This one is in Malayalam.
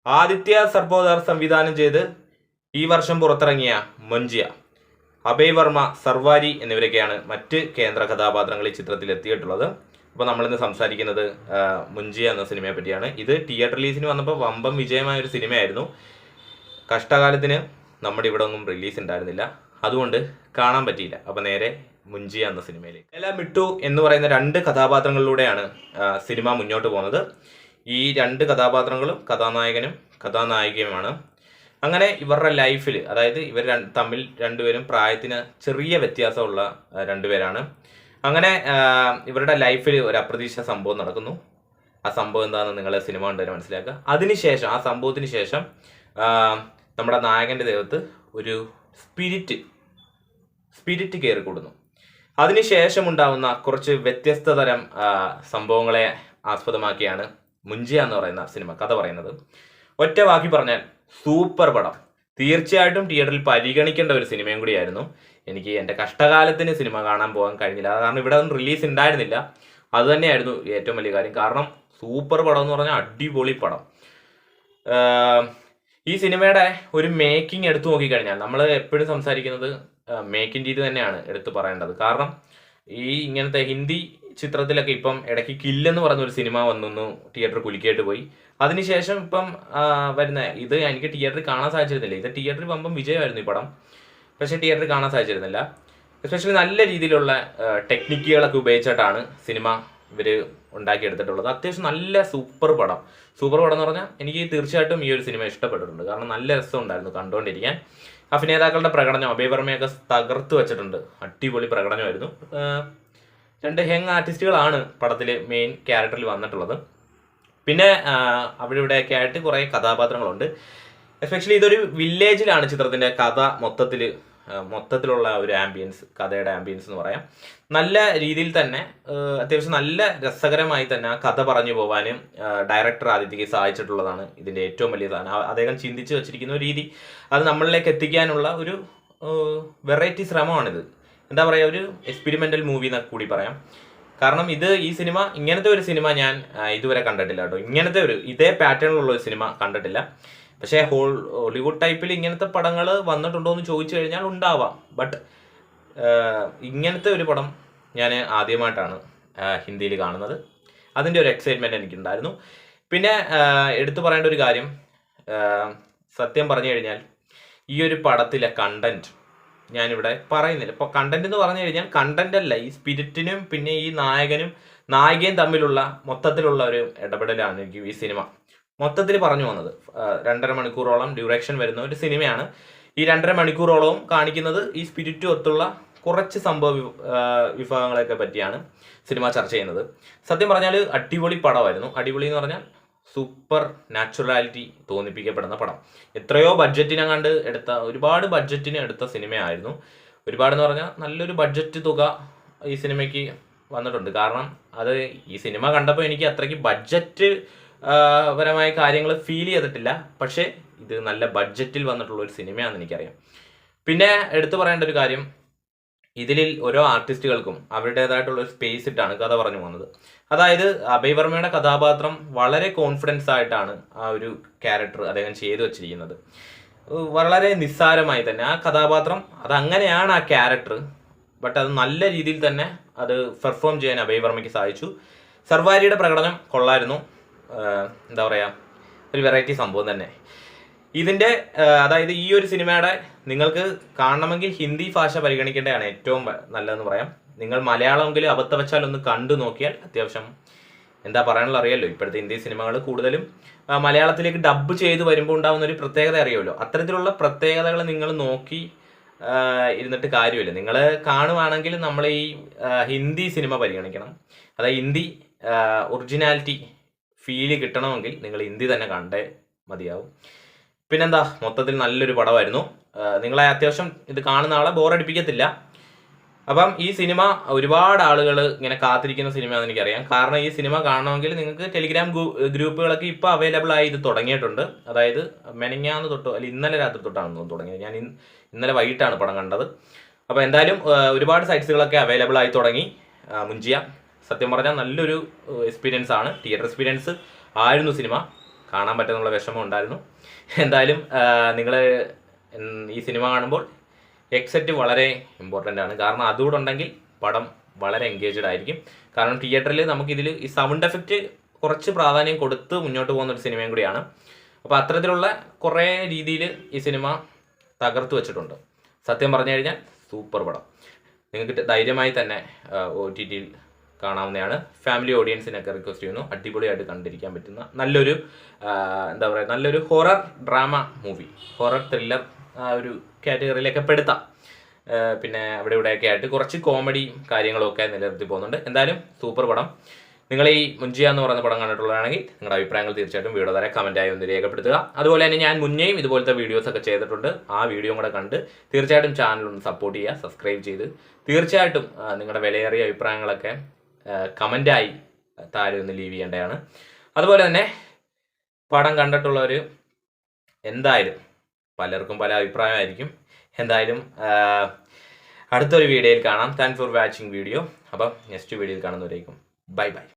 ആദിത്യ സർപോദാർ സംവിധാനം ചെയ്ത് ഈ വർഷം പുറത്തിറങ്ങിയ മുഞ്ചിയ, അഭയ് വർമ്മ, സർവാരി എന്നിവരൊക്കെയാണ് മറ്റ് കേന്ദ്ര കഥാപാത്രങ്ങൾ ഈ ചിത്രത്തിൽ എത്തിയിട്ടുള്ളത്. അപ്പോൾ നമ്മളിന്ന് സംസാരിക്കുന്നത് മുഞ്ചിയ എന്ന സിനിമയെ പറ്റിയാണ്. ഇത് തിയേറ്റർ റിലീസിന് വന്നപ്പോൾ വമ്പം വിജയമായ ഒരു സിനിമയായിരുന്നു. കഷ്ടകാലത്തിന് നമ്മുടെ ഇവിടെ ഒന്നും റിലീസ് ഉണ്ടായിരുന്നില്ല, അതുകൊണ്ട് കാണാൻ പറ്റിയില്ല. അപ്പോൾ നേരെ മുഞ്ചിയ എന്ന സിനിമയിലേക്ക്. എല മിട്ടു എന്ന് പറയുന്ന രണ്ട് കഥാപാത്രങ്ങളിലൂടെയാണ് സിനിമ മുന്നോട്ട് പോകുന്നത്. ഈ രണ്ട് കഥാപാത്രങ്ങളും കഥാനായകനും കഥാനായികയുമാണ്. അങ്ങനെ ഇവരുടെ ലൈഫിൽ, അതായത് ഇവർ തമ്മിൽ രണ്ടുപേരും പ്രായത്തിന് ചെറിയ വ്യത്യാസമുള്ള രണ്ടുപേരാണ്. അങ്ങനെ ഇവരുടെ ലൈഫിൽ ഒരു അപ്രതീക്ഷിത സംഭവം നടക്കുന്നു. ആ സംഭവം എന്താണെന്ന് നിങ്ങൾ സിനിമ കണ്ടുതന്നെ മനസ്സിലാക്കുക. അതിനുശേഷം, ആ സംഭവത്തിന് ശേഷം നമ്മുടെ നായകൻ്റെ ദേഹത്ത് ഒരു സ്പിരിറ്റ് കയറി കൂടുന്നു. അതിനുശേഷം ഉണ്ടാവുന്ന കുറച്ച് വ്യത്യസ്ത തരം സംഭവങ്ങളെ ആസ്പദമാക്കിയാണ് മുഞ്ചിയ എന്ന് പറയുന്ന സിനിമ കഥ പറയുന്നത്. ഒറ്റ വാക്കി പറഞ്ഞാൽ സൂപ്പർ പടം. തീർച്ചയായിട്ടും തിയേറ്ററിൽ പരിഗണിക്കേണ്ട ഒരു സിനിമയും കൂടിയായിരുന്നു. എനിക്ക് എൻ്റെ കഷ്ടകാലത്തിന് സിനിമ കാണാൻ പോകാൻ കഴിഞ്ഞില്ല, കാരണം ഇവിടെ ഒന്നും റിലീസ് ഉണ്ടായിരുന്നില്ല. അത് തന്നെയായിരുന്നു ഏറ്റവും വലിയ കാര്യം. കാരണം സൂപ്പർ പടം എന്ന് പറഞ്ഞാൽ അടിപൊളി പടം. ഈ സിനിമയുടെ ഒരു മേക്കിംഗ് എടുത്തു നോക്കിക്കഴിഞ്ഞാൽ, നമ്മൾ എപ്പോഴും സംസാരിക്കുന്നത് മേക്കിംഗ് രീതി തന്നെയാണ് എടുത്തു പറയേണ്ടത്. കാരണം ഈ ഇങ്ങനത്തെ ഹിന്ദി ചിത്രത്തിലൊക്കെ ഇപ്പം ഇടയ്ക്ക് കില്ലെന്ന് പറഞ്ഞൊരു സിനിമ വന്നു, തിയേറ്റർ കുലുക്കിയിട്ട് പോയി. അതിനുശേഷം ഇപ്പം വരുന്ന ഇത് എനിക്ക് തിയേറ്ററിൽ കാണാൻ സാധിച്ചിരുന്നില്ല. ഇത് തിയേറ്ററിൽ വമ്പം വിജയമായിരുന്നു ഈ പടം, പക്ഷേ തിയേറ്ററിൽ കാണാൻ സാധിച്ചിരുന്നില്ല. എസ്പെഷ്യലി നല്ല രീതിയിലുള്ള ടെക്നിക്കുകളൊക്കെ ഉപയോഗിച്ചിട്ടാണ് സിനിമ ഇവർ ഉണ്ടാക്കിയെടുത്തിട്ടുള്ളത്. അത്യാവശ്യം നല്ല സൂപ്പർ പടം എന്ന് പറഞ്ഞാൽ എനിക്ക് തീർച്ചയായിട്ടും ഈ ഒരു സിനിമ ഇഷ്ടപ്പെട്ടിട്ടുണ്ട്. കാരണം നല്ല രസമുണ്ടായിരുന്നു കണ്ടുകൊണ്ടിരിക്കാൻ. അഭിനേതാക്കളുടെ പ്രകടനം, അഭയ് വർമ്മയൊക്കെ തകർത്ത് വെച്ചിട്ടുണ്ട്. അടിപൊളി പ്രകടനമായിരുന്നു. രണ്ട് യങ് ആർട്ടിസ്റ്റുകളാണ് പടത്തിൽ മെയിൻ ക്യാരക്ടറിൽ വന്നിട്ടുള്ളത്. പിന്നെ അവിടെ ഇവിടെയൊക്കെ ആയിട്ട് കുറേ കഥാപാത്രങ്ങളുണ്ട്. എസ്പെഷ്യലി ഇതൊരു വില്ലേജിലാണ് ചിത്രത്തിൻ്റെ കഥ മൊത്തത്തിലുള്ള ഒരു ആംബിയൻസ്, കഥയുടെ ആംബിയൻസ് എന്ന് പറയാം. നല്ല രീതിയിൽ തന്നെ അത്യാവശ്യം നല്ല രസകരമായി തന്നെ ആ കഥ പറഞ്ഞു പോകാനും ഡയറക്ടർ ആദിത്യക്ക് സാധിച്ചിട്ടുള്ളതാണ് ഇതിൻ്റെ ഏറ്റവും വലിയ സാധനം. അദ്ദേഹം ചിന്തിച്ച് വെച്ചിരിക്കുന്ന ഒരു രീതി, അത് നമ്മളിലേക്ക് എത്തിക്കാനുള്ള ഒരു വെറൈറ്റി ശ്രമമാണിത്. എന്താ പറയുക, ഒരു എക്സ്പെരിമെൻ്റൽ മൂവി എന്നൊക്കെ കൂടി പറയാം. കാരണം ഈ സിനിമ, ഇങ്ങനത്തെ ഒരു സിനിമ ഞാൻ ഇതുവരെ കണ്ടിട്ടില്ല കേട്ടോ. ഇതേ പാറ്റേണിലുള്ള ഒരു സിനിമ കണ്ടിട്ടില്ല. പക്ഷേ ഹോളിവുഡ് ടൈപ്പിൽ ഇങ്ങനത്തെ പടങ്ങൾ വന്നിട്ടുണ്ടോ എന്ന് ചോദിച്ചു കഴിഞ്ഞാൽ ഉണ്ടാവാം. ബട്ട് ഇങ്ങനത്തെ ഒരു പടം ഞാൻ ആദ്യമായിട്ടാണ് ഹിന്ദിയിൽ കാണുന്നത്. അതിൻ്റെ ഒരു എക്സൈറ്റ്മെൻറ്റ് എനിക്കുണ്ടായിരുന്നു. പിന്നെ എടുത്തു പറയേണ്ട ഒരു കാര്യം, സത്യം പറഞ്ഞു കഴിഞ്ഞാൽ ഈ ഒരു പടത്തിലെ കണ്ടന്റ് ഞാനിവിടെ പറയുന്നില്ല. ഇപ്പോൾ കണ്ടന്റ് എന്ന് പറഞ്ഞു കഴിഞ്ഞാൽ കണ്ടന്റ് അല്ല, ഈ സ്പിരിറ്റിനും പിന്നെ ഈ നായികയും തമ്മിലുള്ള മൊത്തത്തിലുള്ള ഒരു ഇടപെടലാണ് എനിക്ക് ഈ സിനിമ മൊത്തത്തിൽ പറഞ്ഞു വന്നത്. 2.5 മണിക്കൂറോളം ഡ്യൂറേഷൻ വരുന്ന ഒരു സിനിമയാണ്. ഈ 2.5 മണിക്കൂറോളവും കാണിക്കുന്നത് ഈ സ്പിരിറ്റ് ഒത്തുള്ള കുറച്ച് വിഭാഗങ്ങളെയൊക്കെ പറ്റിയാണ് സിനിമ ചർച്ച ചെയ്യുന്നത്. സത്യം പറഞ്ഞാൽ അടിപൊളി പടമായിരുന്നു. അടിപൊളി എന്ന് പറഞ്ഞാൽ സൂപ്പർ നാച്ചുറാലിറ്റി തോന്നിപ്പിക്കപ്പെടുന്ന പടം. എത്രയോ ഒരുപാട് ബഡ്ജറ്റിന് എടുത്ത സിനിമയായിരുന്നു. ഒരുപാടെന്ന് പറഞ്ഞാൽ നല്ലൊരു ബഡ്ജറ്റ് തുക ഈ സിനിമയ്ക്ക് വന്നിട്ടുണ്ട്. കാരണം അത് ഈ സിനിമ കണ്ടപ്പോൾ എനിക്ക് അത്രയ്ക്ക് ബഡ്ജറ്റ് പരമായ കാര്യങ്ങൾ ഫീൽ ചെയ്തിട്ടില്ല. പക്ഷേ ഇത് നല്ല ബഡ്ജറ്റിൽ വന്നിട്ടുള്ള ഒരു സിനിമയാണെന്ന് എനിക്കറിയാം. പിന്നെ എടുത്തു പറയേണ്ട ഒരു കാര്യം, ഇതിൽ ഓരോ ആർട്ടിസ്റ്റുകൾക്കും അവരുടേതായിട്ടുള്ള ഒരു സ്പേസ് ഇട്ടാണ് കഥ പറഞ്ഞു പോകുന്നത്. അതായത് അഭയ് വർമ്മയുടെ കഥാപാത്രം വളരെ കോൺഫിഡൻസ് ആയിട്ടാണ് ആ ഒരു ക്യാരക്ടർ അദ്ദേഹം ചെയ്തു വച്ചിരിക്കുന്നത്. വളരെ നിസ്സാരമായി തന്നെ ആ കഥാപാത്രം, അതങ്ങനെയാണ് ആ ക്യാരക്ടർ. ബട്ട് അത് നല്ല രീതിയിൽ തന്നെ അത് പെർഫോം ചെയ്യാൻ അഭയ് വർമ്മയ്ക്ക് സാധിച്ചു. സർവാരിയുടെ പ്രകടനം കൊള്ളായിരുന്നു. എന്താ പറയുക, ഒരു വെറൈറ്റി സംഭവം തന്നെ. ഇതിൻ്റെ അതായത് ഈ ഒരു സിനിമയുടെ നിങ്ങൾക്ക് കാണണമെങ്കിൽ ഹിന്ദി ഭാഷ പരിഗണിക്കേണ്ടതാണ് ഏറ്റവും നല്ലതെന്ന് പറയാം. നിങ്ങൾ മലയാളമെങ്കിലും അബദ്ധവശാൽ ഒന്ന് കണ്ടു നോക്കിയാൽ അത്യാവശ്യം എന്താ പറയാനുള്ള അറിയാമല്ലോ. ഇപ്പോഴത്തെ ഹിന്ദി സിനിമകൾ കൂടുതലും മലയാളത്തിലേക്ക് ഡബ് ചെയ്ത് വരുമ്പോൾ ഉണ്ടാകുന്ന ഒരു പ്രത്യേകത അറിയാമല്ലോ. അത്തരത്തിലുള്ള പ്രത്യേകതകൾ നിങ്ങൾ നോക്കി ഇരുന്നിട്ട് കാര്യമില്ല. നിങ്ങൾ കാണുവാണെങ്കിൽ നമ്മൾ ഈ ഹിന്ദി സിനിമ പരിഗണിക്കണം. അതായത് ഹിന്ദി ഒറിജിനാലിറ്റി ഫീല് കിട്ടണമെങ്കിൽ നിങ്ങൾ ഹിന്ദി തന്നെ കണ്ടേ മതിയാവും. പിന്നെന്താ, മൊത്തത്തിൽ നല്ലൊരു പടമായിരുന്നു. നിങ്ങളെ അത്യാവശ്യം ഇത് കാണുന്ന ആളെ ബോറടിപ്പിക്കത്തില്ല. അപ്പം ഈ സിനിമ ഒരുപാട് ആളുകൾ ഇങ്ങനെ കാത്തിരിക്കുന്ന സിനിമയാണെന്ന് എനിക്കറിയാം. കാരണം ഈ സിനിമ കാണണമെങ്കിൽ നിങ്ങൾക്ക് ടെലിഗ്രാം ഗ്രൂപ്പുകളൊക്കെ ഇപ്പോൾ അവൈലബിൾ ആയി ഇത് തുടങ്ങിയിട്ടുണ്ട്. അതായത് മെനഞ്ഞാന്ന് തൊട്ടോ അല്ലെങ്കിൽ ഇന്നലെ രാത്രി തൊട്ടാണ് തുടങ്ങിയത്. ഞാൻ ഇന്നലെ വൈകിട്ടാണ് പടം കണ്ടത്. അപ്പോൾ എന്തായാലും ഒരുപാട് സൈറ്റ്സുകളൊക്കെ അവൈലബിൾ ആയി തുടങ്ങി. മുഞ്ചിയ സത്യം പറഞ്ഞാൽ നല്ലൊരു എക്സ്പീരിയൻസ് ആണ്. തിയേറ്റർ എക്സ്പീരിയൻസ് ആയിരുന്നു സിനിമ. കാണാൻ പറ്റുന്നുള്ള വിഷമം ഉണ്ടായിരുന്നു. എന്തായാലും നിങ്ങൾ ഈ സിനിമ കാണുമ്പോൾ ഹെഡ്സെറ്റ് വളരെ ഇമ്പോർട്ടൻ്റ് ആണ്. കാരണം അതുകൂടെ ഉണ്ടെങ്കിൽ പടം വളരെ എൻഗേജ്ഡ് ആയിരിക്കും. കാരണം തിയേറ്ററിൽ നമുക്കിതിൽ ഈ സൗണ്ട് എഫക്റ്റ് കുറച്ച് പ്രാധാന്യം കൊടുത്ത് മുന്നോട്ട് പോകുന്ന ഒരു സിനിമയും കൂടിയാണ്. അപ്പോൾ അത്തരത്തിലുള്ള കുറേ രീതിയിൽ ഈ സിനിമ തകർത്ത് വെച്ചിട്ടുണ്ട്. സത്യം പറഞ്ഞു കഴിഞ്ഞാൽ സൂപ്പർ പടം. നിങ്ങൾക്ക് ധൈര്യമായി തന്നെ OTTയിൽ കാണാവുന്നതാണ്. ഫാമിലി ഓഡിയൻസിനൊക്കെ റിക്വസ്റ്റ് ചെയ്യുന്നു. അടിപൊളിയായിട്ട് കണ്ടിരിക്കാൻ പറ്റുന്ന നല്ലൊരു എന്താ പറയുക, നല്ലൊരു horror drama movie, horror thriller ആ ഒരു കാറ്റഗറിയിലൊക്കെ പെടുത്താം. പിന്നെ അവിടെ ഇവിടെയൊക്കെ ആയിട്ട് കുറച്ച് കോമഡി കാര്യങ്ങളൊക്കെ നിലനിർത്തി പോകുന്നുണ്ട്. എന്തായാലും സൂപ്പർ പടം. നിങ്ങൾ ഈ മുഞ്ചിയ എന്ന് പറയുന്ന പടം കണ്ടിട്ടുള്ളതാണെങ്കിൽ നിങ്ങളുടെ അഭിപ്രായങ്ങൾ തീർച്ചയായിട്ടും വീഡിയോ താഴെ കമൻറ്റായി ഒന്ന് രേഖപ്പെടുത്തുക. അതുപോലെ തന്നെ ഞാൻ മുന്നേയും ഇതുപോലത്തെ വീഡിയോസൊക്കെ ചെയ്തിട്ടുണ്ട്. ആ വീഡിയോ കൂടെ കണ്ട് തീർച്ചയായിട്ടും ചാനൽ ഒന്ന് സപ്പോർട്ട് ചെയ്യുക, സബ്സ്ക്രൈബ് ചെയ്ത് തീർച്ചയായിട്ടും നിങ്ങളുടെ വിലയേറിയ അഭിപ്രായങ്ങളൊക്കെ കമൻറ്റായി താഴെ ഒന്ന് ലീവ് ചെയ്യേണ്ടതാണ്. അതുപോലെ തന്നെ പടം കണ്ടിട്ടുള്ളവർ എന്തായാലും പലർക്കും പല അഭിപ്രായമായിരിക്കും. എന്തായാലും അടുത്തൊരു വീഡിയോയിൽ കാണാം. Thanks for watching video. അപ്പം നെക്സ്റ്റ് വീഡിയോയിൽ കാണുന്നവരേക്കും ബൈ ബൈ.